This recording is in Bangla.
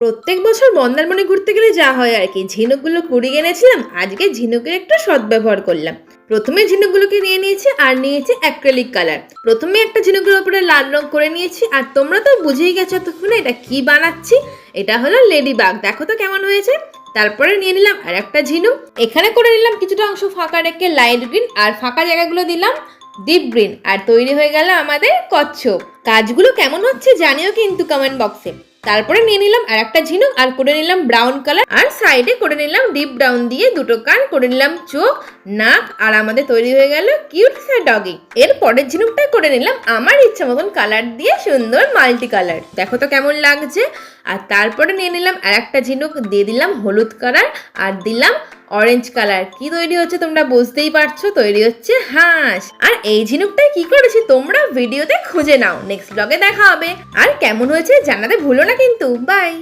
প্রত্যেক বছর মন্দারমণি ঘুরতে গেলে যা হয় আর কি, ঝিনুকগুলো কুড়িয়ে এনেছিলাম। আজকে ঝিনুকের একটা সদ্ব্যবহার করলাম। প্রথমে ঝিনুকগুলোকে নিয়ে নিয়েছি আর নিয়েছি অ্যাক্রিলিক কালার। প্রথমে একটা ঝিনুকের উপরে লাল রং করে নিয়েছি। আর তোমরা তো বুঝেই গেছো এতক্ষণে এটা কি বানাচ্ছি। এটা হলো লেডি বাগ, দেখো তো কেমন হয়েছে। তারপরে নিয়ে নিলাম আর একটা ঝিনুক, এখানে করে নিলাম কিছুটা অংশ ফাঁকা রেখে লাইট গ্রিন, আর ফাঁকা জায়গাগুলো দিলাম ডিপ গ্রিন। আর তৈরি হয়ে গেল আমাদের কচ্ছপ। কাজগুলো কেমন হচ্ছে জানিও কিন্তু কমেন্ট বক্সে। তারপরে নিয়ে নিলাম আর একটা ঝিনুক আর করে নিলাম ব্রাউন কালার, আর সাইডে করে নিলাম ডিপ ব্রাউন দিয়ে দুটো কান, করে নিলাম চোখ, নাক, আর আমাদের তৈরি হয়ে গেল কিউট সে ডগি। এর পরের ঝিনুকটা করে নিলাম আমার ইচ্ছা মতন কালার দিয়ে, সুন্দর মাল্টি কালার, দেখো তো কেমন লাগছে। আর তারপরে নিয়ে নিলাম আর একটা ঝিনুক, দিয়ে দিলাম হলুদ কালার আর দিলাম অরেঞ্জ কালার। কি তৈরি হচ্ছে তোমরা বুঝতেই পারছো, তৈরি হচ্ছে হাঁস। আর এই ঝিনুকটাই কি করেছি তোমরা ভিডিওতে খুঁজে নাও। নেক্সট ব্লগে দেখা হবে। আর কেমন হয়েছে জানাতে ভুলো না কিন্তু। বাই।